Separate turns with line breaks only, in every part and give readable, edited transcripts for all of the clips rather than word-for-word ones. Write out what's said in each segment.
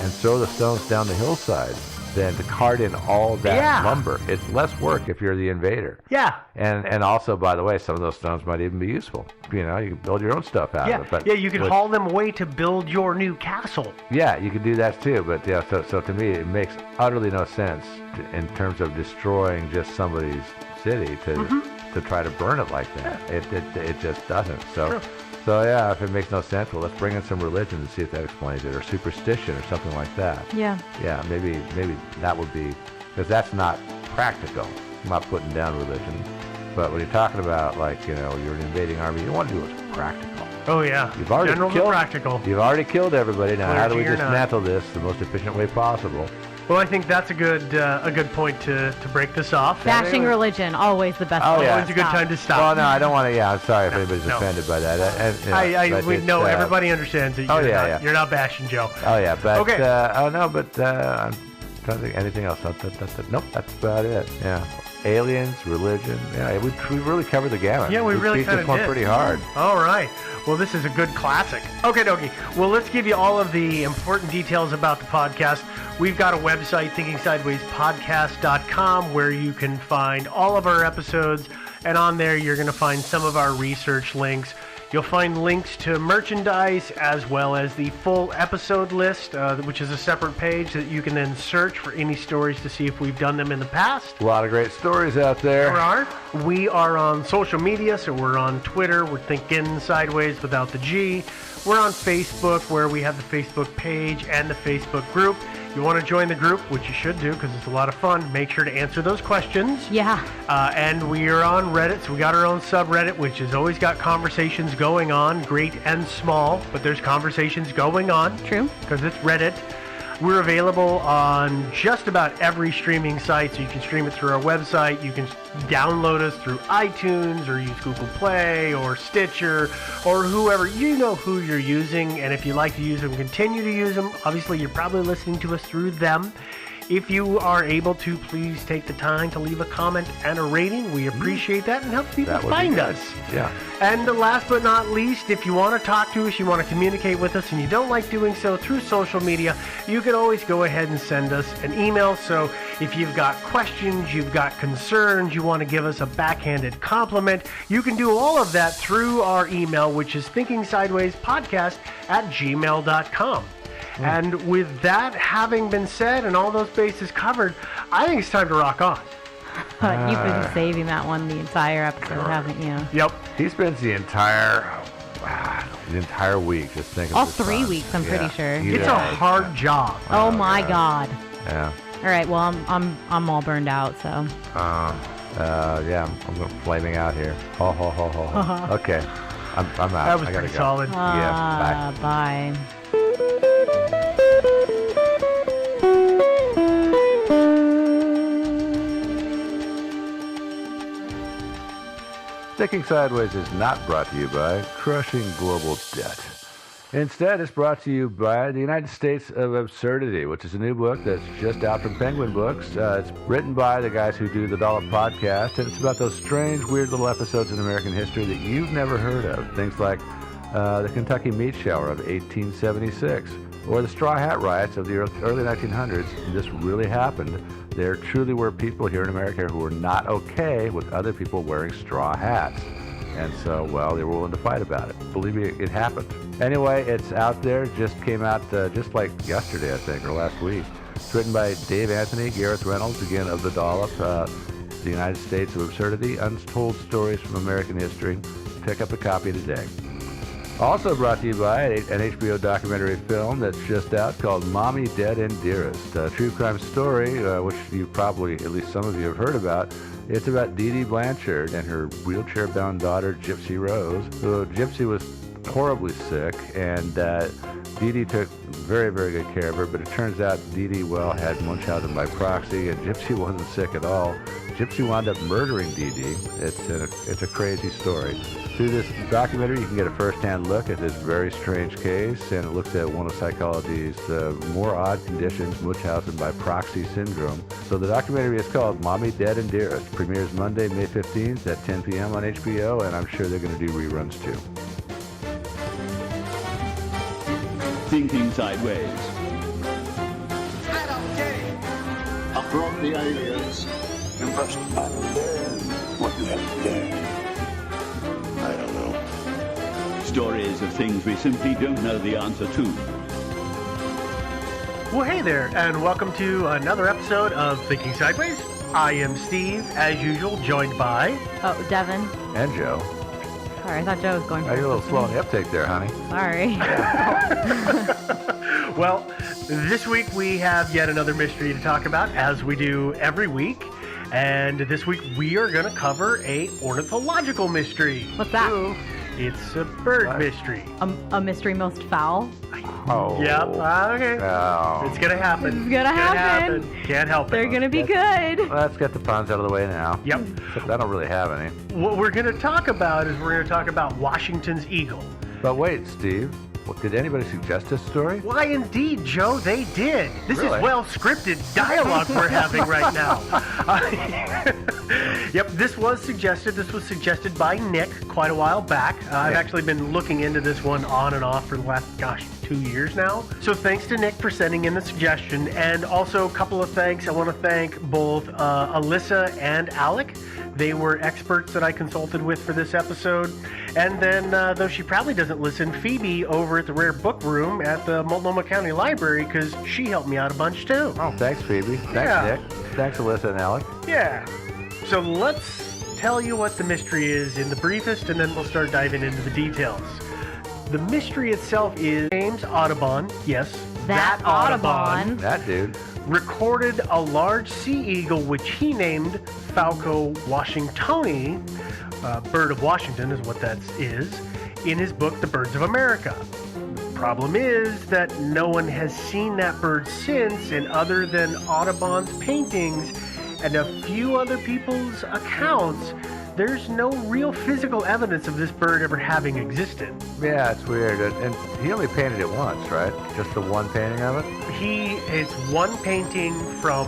and throw the stones down the hillside than to cart in all that lumber. It's less work if you're the invader.
Yeah.
And also, by the way, some of those stones might even be useful. You know, you can build your own stuff out of it. But
you can haul them away to build your new castle.
Yeah, you can do that too. But yeah, so to me, it makes utterly no sense in terms of destroying just somebody's city to try to burn it like that. It just doesn't. So yeah, if it makes no sense, well, let's bring in some religion and see if that explains it, or superstition, or something like that.
Yeah.
Yeah, maybe that would be, because that's not practical. I'm not putting down religion, but when you're talking about, like, you know, you're an invading army, you want to do what's practical.
Oh yeah.
You've already
practical.
You've already killed everybody. Now, how do we
Clergy or
dismantle this the most efficient way possible?
Well, I think that's a good point to break this off.
Bashing religion, always the best.
Always a good time to stop.
Well, no, I don't want to. Yeah, I'm sorry if anybody's offended by that.
We know everybody understands that. You're not bashing Joe.
Oh yeah, but
okay.
I'm trying to think anything else. Nope, that's about it. Yeah. Aliens, religion. Yeah, we really covered the gamut.
Yeah, we really kind of did.
This one pretty hard.
All right. Well, this is a good classic. Okay, dokie. Well, let's give you all of the important details about the podcast. We've got a website, thinkingsidewayspodcast.com, where you can find all of our episodes, and on there you're going to find some of our research links. You'll find links to merchandise as well as the full episode list, which is a separate page that you can then search for any stories to see if we've done them in the past.
A lot of great stories out there.
There are. We are on social media, so we're on Twitter. We're Thinking Sideways without the G. We're on Facebook, where we have the Facebook page and the Facebook group. You want to join the group, which you should do because it's a lot of fun. Make sure to answer those questions.
Yeah.
And we are on Reddit, so we got our own subreddit, which has always got conversations going on, great and small, but there's conversations going on.
True.
Because it's Reddit. We're available on just about every streaming site, so you can stream it through our website. You can download us through iTunes, or use Google Play, or Stitcher, or whoever. You know who you're using, and if you like to use them, continue to use them. Obviously, you're probably listening to us through them. If you are able to, please take the time to leave a comment and a rating. We appreciate that, and helps people find us.
Yeah.
And last but not least, if you want to talk to us, you want to communicate with us, and you don't like doing so through social media, you can always go ahead and send us an email. So if you've got questions, you've got concerns, you want to give us a backhanded compliment, you can do all of that through our email, which is thinkingsidewayspodcast@gmail.com. And with that having been said and all those bases covered, I think it's time to rock on.
You've been saving that one the entire episode, haven't you?
Yep.
He spends the entire week just thinking.
All 3 weeks, I'm pretty sure.
It's a hard job.
Oh my God.
Yeah.
All right. Well, I'm all burned out, so.
Yeah, I'm flaming out here. Ho ho ho ho. ho. Okay, I'm out.
That was
I gotta
pretty
go.
solid.
Yeah. Bye.
Bye.
Thinking Sideways is not brought to you by crushing global debt. Instead, it's brought to you by The United States of Absurdity, which is a new book that's just out from Penguin Books. It's written by the guys who do the Dollop Podcast, and it's about those strange, weird little episodes in American history that you've never heard of. Things like the Kentucky Meat Shower of 1876, or the Straw Hat Riots of the early 1900s. This really happened. There truly were people here in America who were not okay with other people wearing straw hats. And so, well, they were willing to fight about it. Believe me, it happened. Anyway, it's out there. Just came out just like yesterday, I think, or last week. It's written by Dave Anthony, Gareth Reynolds, again, of the Dollop, The United States of Absurdity, Untold Stories from American History. Pick up a copy today. Also brought to you by an HBO documentary film that's just out called Mommy, Dead, and Dearest, a true crime story, which you probably, at least some of you have heard about. It's about Dee Dee Blanchard and her wheelchair-bound daughter, Gypsy Rose. So Gypsy was horribly sick, and Dee Dee took very, very good care of her, but it turns out Dee Dee, well, had Munchausen by proxy, and Gypsy wasn't sick at all. Gypsy wound up murdering Dee Dee. It's a crazy story. Through this documentary, you can get a first-hand look at this very strange case, and it looks at one of psychology's more odd conditions, Munchausen by proxy syndrome. So the documentary is called Mommy, Dead, and Dearest. Premieres Monday, May 15th at 10 p.m. on HBO, and I'm sure they're going to do reruns too.
Thinking Sideways. brought the aliens. You must unlearn what you have learned. I don't know.
Stories of things we simply don't know the answer to.
Well, hey there, and welcome to another episode of Thinking Sideways. I am Steve, as usual, joined by...
Oh, Devin.
And Joe.
Sorry, I thought Joe was going
You're a little slow on the uptake there, honey.
Sorry.
Well, this week we have yet another mystery to talk about, as we do every week. And this week we are going to cover a ornithological mystery.
What's that?
It's a bird mystery.
A mystery most foul.
Oh.
Yep. Okay.
Oh.
It's going to happen.
It's gonna happen.
Can't help it.
They're going to be good.
Let's get the puns out of the way now.
Yep.
Except I don't really have any.
What we're going to talk about is we're going to talk about Washington's eagle.
But wait, Steve. Did anybody suggest this story?
Why, indeed, Joe, they did. This
Really?
is well-scripted dialogue we're having right now. Yep, this was suggested. This was suggested by Nick quite a while back. I've actually been looking into this one on and off for the last, 2 years now. So thanks to Nick for sending in the suggestion. And also a couple of thanks. I want to thank both Alyssa and Alec. They were experts that I consulted with for this episode. And then, though she probably doesn't listen, Phoebe over at the Rare Book Room at the Multnomah County Library, because she helped me out a bunch too.
Oh, thanks, Phoebe. Thanks,
Yeah.
Nick. Thanks, Alyssa and Alec.
Yeah. So let's tell you what the mystery is in the briefest, and then we'll start diving into the details. The mystery itself is James Audubon, yes,
That Audubon.
That dude.
recorded a large sea eagle which he named Falco washingtoni, bird of Washington is what that is, in his book The Birds of America. The problem is that no one has seen that bird since, and other than Audubon's paintings and a few other people's accounts, there's no real physical evidence of this bird ever having existed.
Yeah, it's weird. And he only painted it once, right? Just the one painting of it?
It's one painting from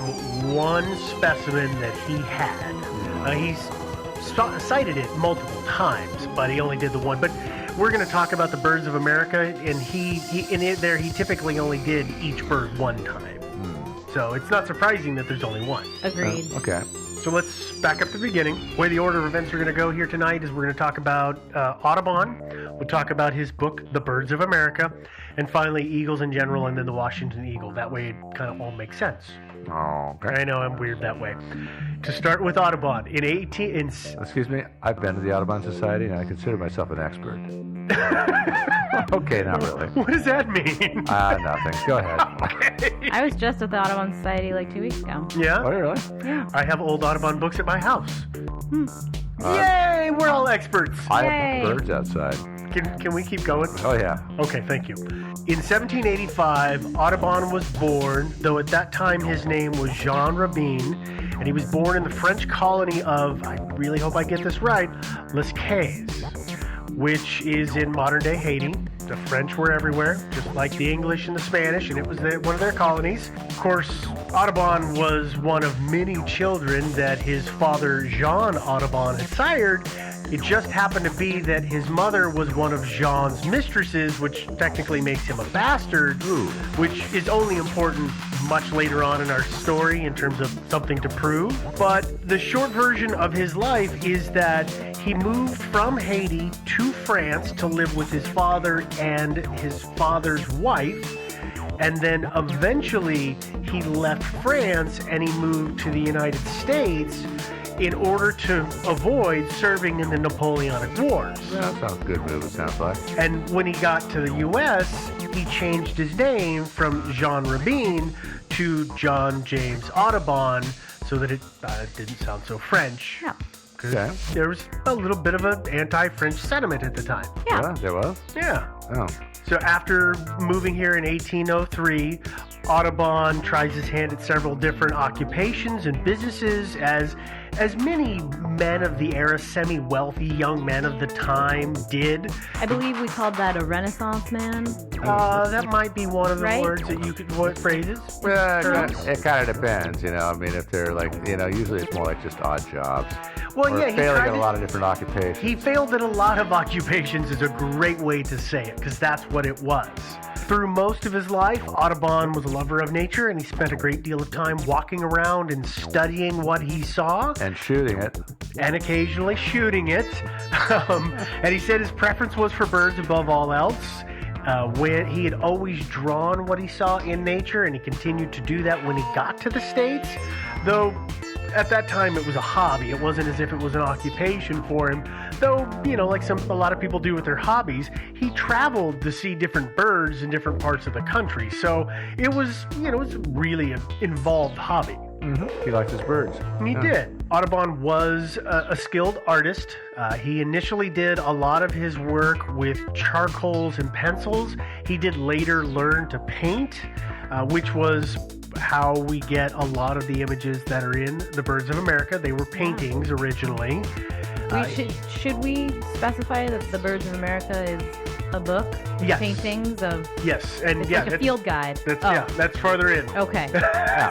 one specimen that he had. He's cited it multiple times, but he only did the one. But we're going to talk about the Birds of America, and he typically only did each bird one time. So it's not surprising that there's only one.
Agreed.
Okay.
So let's back up to the beginning. The way the order of events are going to go here tonight is we're going to talk about Audubon. We'll talk about his book, The Birds of America. And finally, eagles in general, and then the Washington eagle. That way it kind of all makes sense.
Oh, okay.
I know I'm weird that way. To start with Audubon,
Excuse me, I've been to the Audubon Society, and I consider myself an expert. Okay, not really.
what does that mean?
Nothing. Go ahead.
I was just at the Audubon Society like 2 weeks ago.
Yeah?
Oh, really?
Yeah.
I have old Audubon books at my house. Yay! We're all experts.
I
Yay.
have birds outside.
Can we keep going?
Oh, yeah.
Okay, thank you. In 1785, Audubon was born, though at that time his name was Jean Rabin, and he was born in the French colony of, I really hope I get this right, Les Cayes, which is in modern-day Haiti. The French were everywhere, just like the English and the Spanish, and it was one of their colonies. Of course, Audubon was one of many children that his father, Jean Audubon, had sired. It just happened to be that his mother was one of Jean's mistresses, which technically makes him a bastard, which is only important much later on in our story in terms of something to prove. But the short version of his life is that he moved from Haiti to France to live with his father and his father's wife. And then eventually he left France and he moved to the United States in order to avoid serving in the Napoleonic Wars.
That sounds a good move, it sounds like.
And when he got to the U.S., he changed his name from Jean Rabin to John James Audubon so that it didn't sound so French.
Yeah.
Okay.
There was a little bit of an anti-French sentiment at the time.
Yeah.
There was?
Yeah.
Oh.
So after moving here in 1803, Audubon tries his hand at several different occupations and businesses as many men of the era, semi-wealthy young men of the time did.
I believe we called that a Renaissance man.
That might be one of the
Right?
words that you could, what phrases?
Well, it kind of depends, you know. I mean, if they're like, you know, usually it's more like just odd jobs.
Well,
Or
yeah, he
failing
tried
at a
to-
lot of different occupations.
He failed at a lot of occupations is a great way to say it, because that's what it was. Through most of his life, Audubon was a lover of nature, and he spent a great deal of time walking around and studying what he saw.
And shooting it.
And occasionally shooting it. And he said his preference was for birds above all else. When he had always drawn what he saw in nature, and he continued to do that when he got to the States, though at that time it was a hobby. It wasn't as if it was an occupation for him, though, like a lot of people do with their hobbies. He traveled to see different birds in different parts of the country, so it was really an involved hobby.
Mm-hmm. He liked his birds.
He did. Audubon was a skilled artist. He initially did a lot of his work with charcoals and pencils. He did later learn to paint, which was how we get a lot of the images that are in the Birds of America. They were paintings originally.
Should we specify that the Birds of America is a book?
Yes.
Paintings of...
Yes, and
it's like a field guide.
That's farther in.
Okay.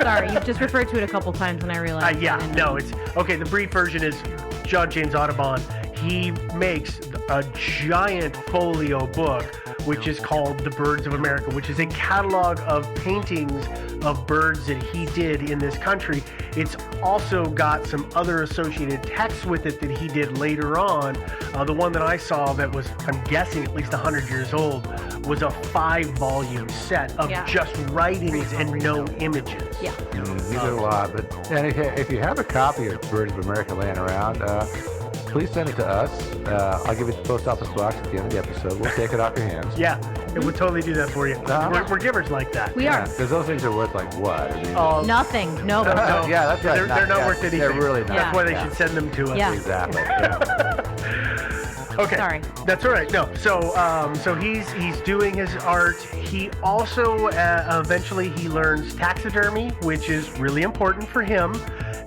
Sorry, you've just referred to it a couple times and I realized.
It's... Okay, the brief version is John James Audubon. He makes a giant folio book, which is called The Birds of America, which is a catalog of paintings of birds that he did in this country. It's also got some other associated texts with it that he did later on. The one that I saw that was, I'm guessing, at least 100 years old, was a 5-volume set of just writings and no images.
Yeah.
He did a lot. And if you have a copy of Birds of America laying around, please send it to us. I'll give you the post office box at the end of the episode. We'll take it off your hands.
Yeah, it would totally do that for you. We're givers like that.
We are.
Because those things are worth like what? I mean,
nothing. No.
Yeah, that's right.
They're not worth anything.
They're really not.
That's why they should send them to us.
Yeah.
Exactly. Yeah.
Okay.
Sorry.
That's all right. No. So he's doing his art. He also eventually he learns taxidermy, which is really important for him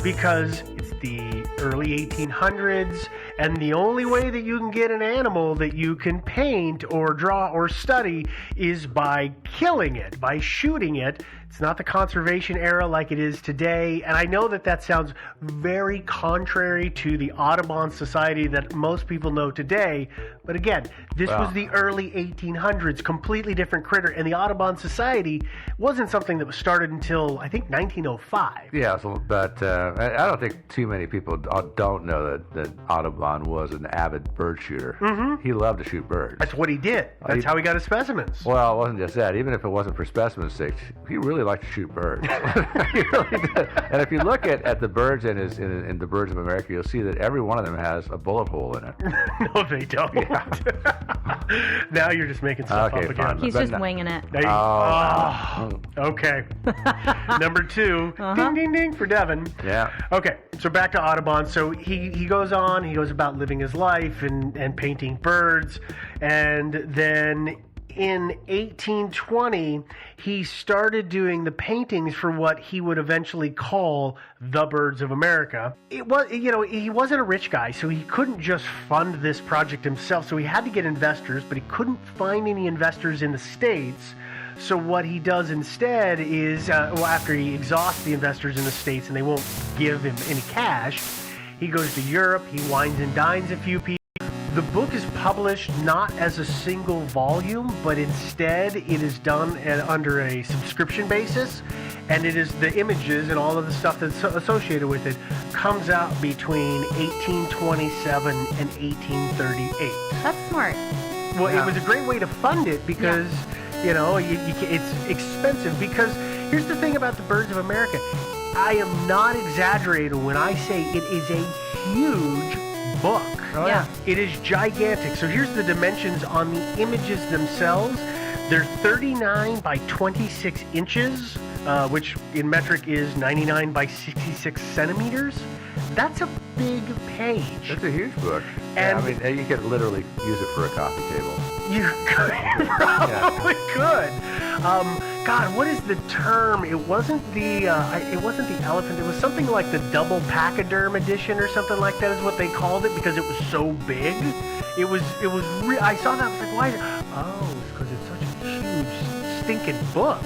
because it's the early 1800s, and the only way that you can get an animal that you can paint or draw or study is by killing it, by shooting it. It's not the conservation era like it is today, and I know that sounds very contrary to the Audubon Society that most people know today, but again, this was the early 1800s, completely different critter, and the Audubon Society wasn't something that was started until, I think, 1905.
Yeah, but I don't think too many people don't know that Audubon was an avid bird shooter. Mm-hmm. He loved to shoot birds.
That's what he did. That's how he got his specimens.
Well, it wasn't just that. Even if it wasn't for specimen's sake, he really liked to shoot birds. He really did. And if you look at the birds in the Birds of America, you'll see that every one of them has a bullet hole in it.
No, they don't. Yeah. Now you're just making stuff up again.
Fine.
He's just winging it.
Okay. Number 2. Ding, ding, ding for Devin.
Yeah.
Okay, so back to Audubon. So he goes on, he goes about living his life and painting birds. And then in 1820, he started doing the paintings for what he would eventually call the Birds of America. It was, he wasn't a rich guy, so he couldn't just fund this project himself. So he had to get investors, but he couldn't find any investors in the States. So what he does instead is, after he exhausts the investors in the States and they won't give him any cash, he goes to Europe, he wines and dines a few people. The book is published not as a single volume, but instead it is done under a subscription basis, and it is the images and all of the stuff that's associated with it comes out between 1827 and 1838.
That's smart.
Well, it was a great way to fund it because, it's expensive. Because here's the thing about the Birds of America. I am not exaggerating when I say it is a huge book.
Oh, yeah.
It is gigantic. So here's the dimensions on the images themselves. They're 39 by 26 inches, which in metric is 99 by 66 centimeters. That's a big page.
That's a huge book.
And
you could literally use it for a coffee table.
You probably could. God, what is the term? It wasn't the elephant. It was something like the double pachyderm edition or something like that is what they called it because it was so big. It was. I saw that. I was like, why? It's because it's such a huge, stinking book.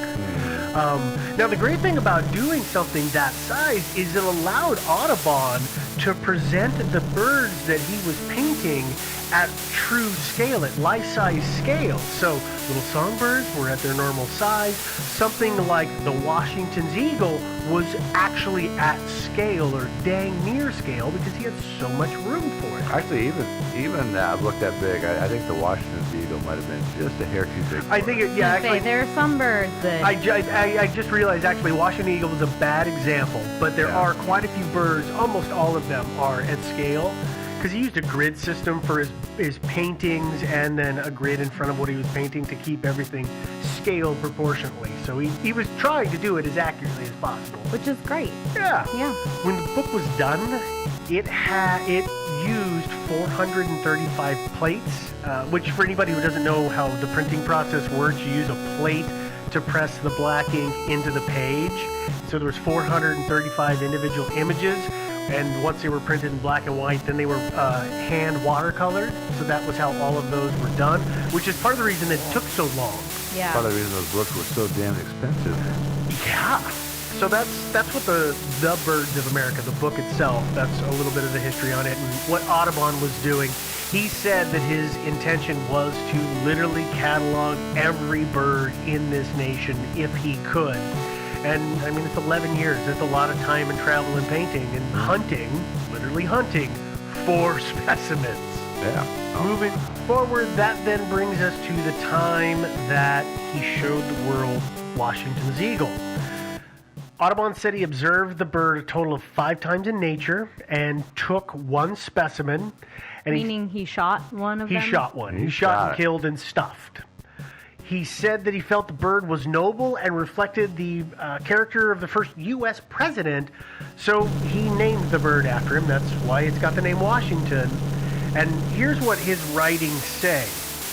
Now, the great thing about doing something that size is it allowed Audubon to present the birds that he was painting at true scale, at life-size scale. So little songbirds were at their normal size. Something like the Washington's eagle was actually at scale, or dang near scale, because he had so much room for it.
Actually, even looked that big. I think the Washington's eagle might have been just a hair too big.
I think, actually,
there are some birds that...
I just realized, actually, Washington eagle was a bad example, but there are quite a few birds, almost all of them are at scale, because he used a grid system for his paintings, and then a grid in front of what he was painting to keep everything scaled proportionally. So he was trying to do it as accurately as possible.
Which is great.
Yeah.
Yeah.
When the book was done, it used 435 plates, which for anybody who doesn't know how the printing process works, you use a plate to press the black ink into the page. So there was 435 individual images, and once they were printed in black and white, then they were hand watercolored. So that was how all of those were done, which is part of the reason it took so long.
Yeah.
Part of the reason those books were so damn expensive.
Yeah. So that's what the Birds of America, the book itself, that's a little bit of the history on it, and what Audubon was doing. He said that his intention was to literally catalog every bird in this nation if he could. And, I mean, it's 11 years. It's a lot of time and travel and painting and hunting, literally hunting, for specimens.
Yeah.
Moving forward, that then brings us to the time that he showed the world Washington's eagle. Audubon said he observed the bird a total of 5 times in nature and took one specimen. And
Meaning he shot one of them?
He shot one. He shot and killed and stuffed. He said that he felt the bird was noble and reflected the character of the first U.S. president, so he named the bird after him. That's why it's got the name Washington. And here's what his writings say.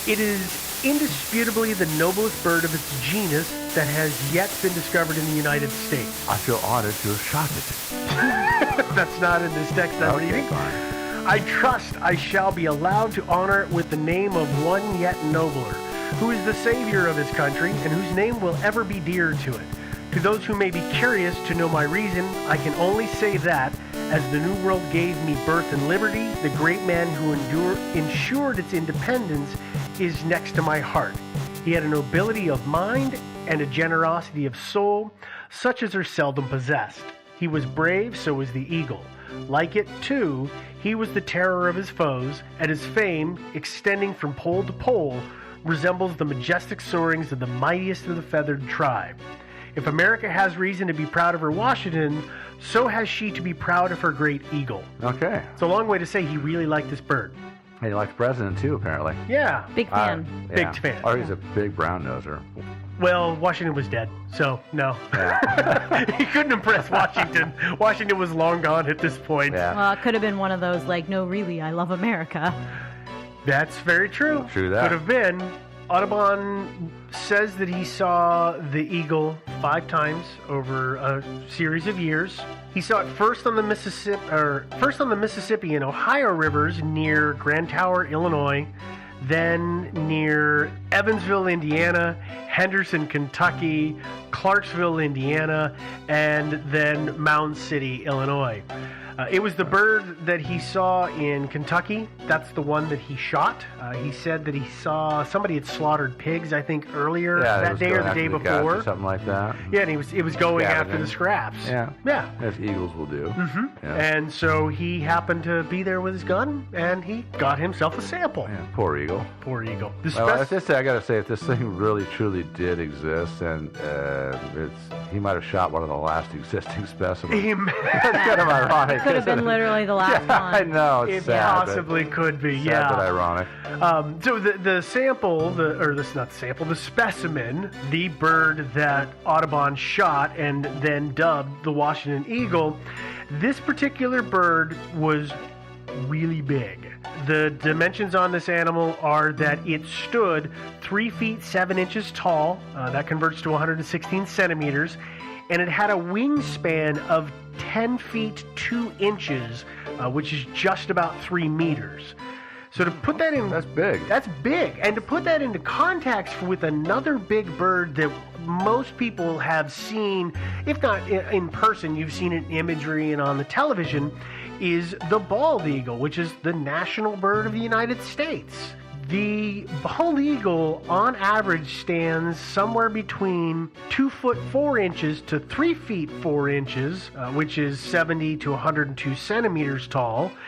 It is indisputably the noblest bird of its genus that has yet been discovered in the United States.
I feel honored to have shot it.
That's not in this text I'm reading.
Fine.
I trust I shall be allowed to honor it with the name of one yet nobler, who is the savior of his country, and whose name will ever be dear to it. To those who may be curious to know my reason, I can only say that, as the New World gave me birth and liberty, the great man who ensured its independence is next to my heart. He had a nobility of mind and a generosity of soul, such as are seldom possessed. He was brave, so was the eagle. Like it, too, he was the terror of his foes, and his fame, extending from pole to pole, resembles the majestic soarings of the mightiest of the feathered tribe. If America has reason to be proud of her Washington, so has she to be proud of her great eagle.
Okay.
It's a long way to say he really liked this bird.
And he liked the president, too, apparently.
Yeah.
Big fan.
Yeah.
Big fan.
Or he's a big brown noser.
Well, Washington was dead, so no.
Yeah.
He couldn't impress Washington. Washington was long gone at this point.
Yeah.
Well, it could have been one of those, like, no, really, I love America.
That's very true.
True that.
Could have been. Audubon says that he saw the eagle 5 times over a series of years. He saw it first on the Mississippi and Ohio rivers near Grand Tower, Illinois, then near Evansville, Indiana, Henderson, Kentucky, Clarksville, Indiana, and then Mound City, Illinois. It was the bird that he saw in Kentucky. That's the one that he shot. He said that he saw somebody had slaughtered pigs, I think, earlier that day or the day before.
Or something like that.
Yeah, and it was going after the scraps.
Yeah.
Yeah.
As eagles will do.
Mm-hmm.
Yeah.
And so he happened to be there with his gun, and he got himself a sample.
Yeah, poor eagle.
Poor eagle.
Well, I gotta say, if this thing really truly did exist, and he might have shot one of the last existing specimens.
That's
kind of ironic.
Could have been literally the last one.
I know, it's
It
sad.
possibly could be,
Sad
yeah.
but ironic.
So the sample, the specimen, the bird that Audubon shot and then dubbed the Washington eagle, this particular bird was really big. The dimensions on this animal are that it stood 3 feet 7 inches tall. That converts to 116 centimeters. And it had a wingspan of 10 feet 2 inches, which is just about 3 meters. So to put that in...
That's big.
That's big. And to put that into context with another big bird that most people have seen, if not in person, you've seen it in imagery and on the television, is the bald eagle, which is the national bird of the United States. The bald eagle, on average, stands somewhere between 2 foot 4 inches to 3 feet 4 inches, which is 70 to 102 centimeters tall.